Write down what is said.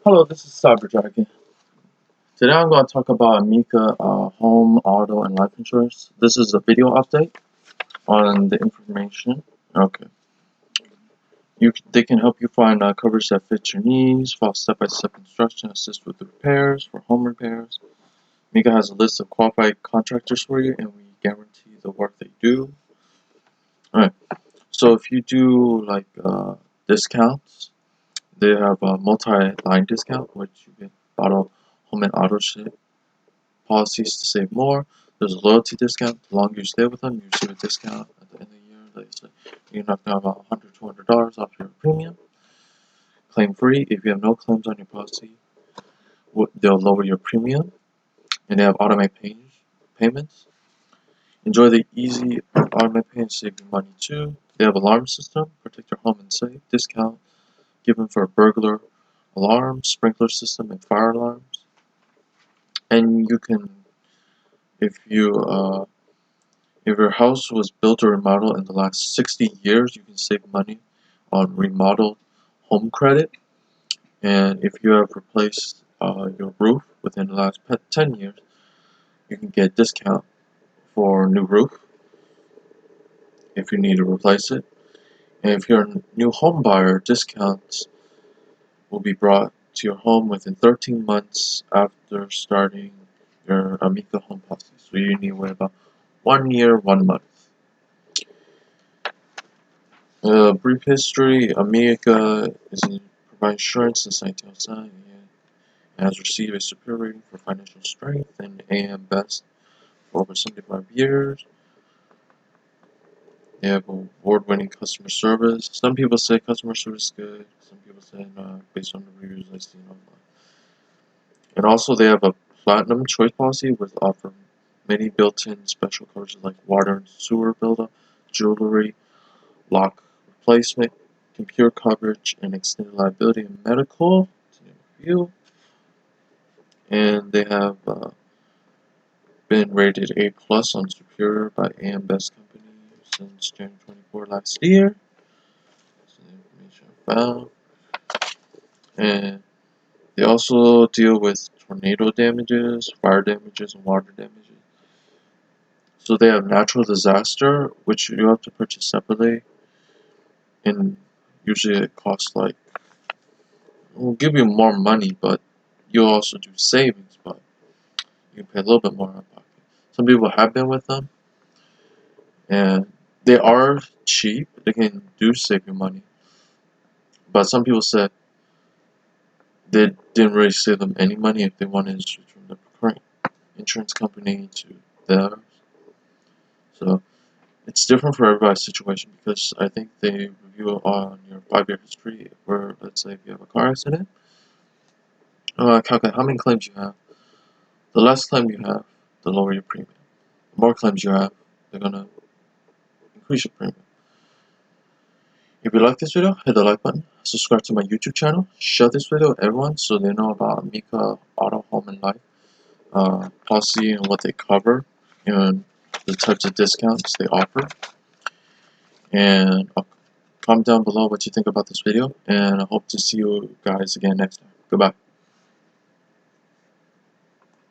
Hello, this is Cyberdragon. Today I'm going to talk about Amica home, auto, and life insurance. This is a video update on the information. Okay. They can help you find coverage that fits your needs, follow step-by-step instruction, assist with the repairs for home repairs. Amica has a list of qualified contractors for you, and we guarantee the work they do. Alright, so if you do like discounts, they have a multi-line discount, which you get auto, home, and auto ship policies to save more. There's a loyalty discount. The longer you stay with them, you receive a discount at the end of the year. They say you knock down about $100, $200 off your premium. Claim free. If you have no claims on your policy, they'll lower your premium. And they have automatic payments. Enjoy the easy automatic payments, save you money too. They have alarm system, protect your home and safe. Discount given for burglar alarms, sprinkler system, and fire alarms. And you can, if your house was built or remodeled in the last 60 years, you can save money on remodeled home credit. And if you have replaced your roof within the last 10 years, you can get a discount for a new roof if you need to replace it. And if you're a new home buyer, discounts will be brought to your home within 13 months after starting your Amica home policy. So you need to wait about 1 year, 1 month. Brief history: Amica provides insurance since 1907 and has received a superior rating for financial strength and AM Best for over 75 years. They have award-winning customer service. Some people say customer service is good. Some people say no, based on the reviews I've seen online. And also, they have a platinum choice policy with offer many built-in special coverages like water and sewer buildup, jewelry, lock replacement, computer coverage, and extended liability and medical, to name a few. And they have been rated A+ on Superior by AM Best Company since January 24 last year. That's the information I found. And they also deal with tornado damages, fire damages, and water damages. So they have natural disaster, which you have to purchase separately, and usually it costs like, will give you more money, but you'll also do savings, but you pay a little bit more out of pocket. Some people have been with them, and they are cheap. They can do save you money, but some people said they didn't really save them any money if they wanted to switch from the current insurance company to theirs. So it's different for everybody's situation, because I think they review on your 5-year history, where let's say if you have a car accident, calculate how many claims you have. The less claim you have, the lower your premium. The more claims you have, they're gonna increase your premium. If you like this video, hit the like button, subscribe to my YouTube channel, share this video with everyone so they know about Amica Auto, Home, and Life policy and what they cover and the types of discounts they offer. And comment down below what you think about this video, and I hope to see you guys again next time. Goodbye.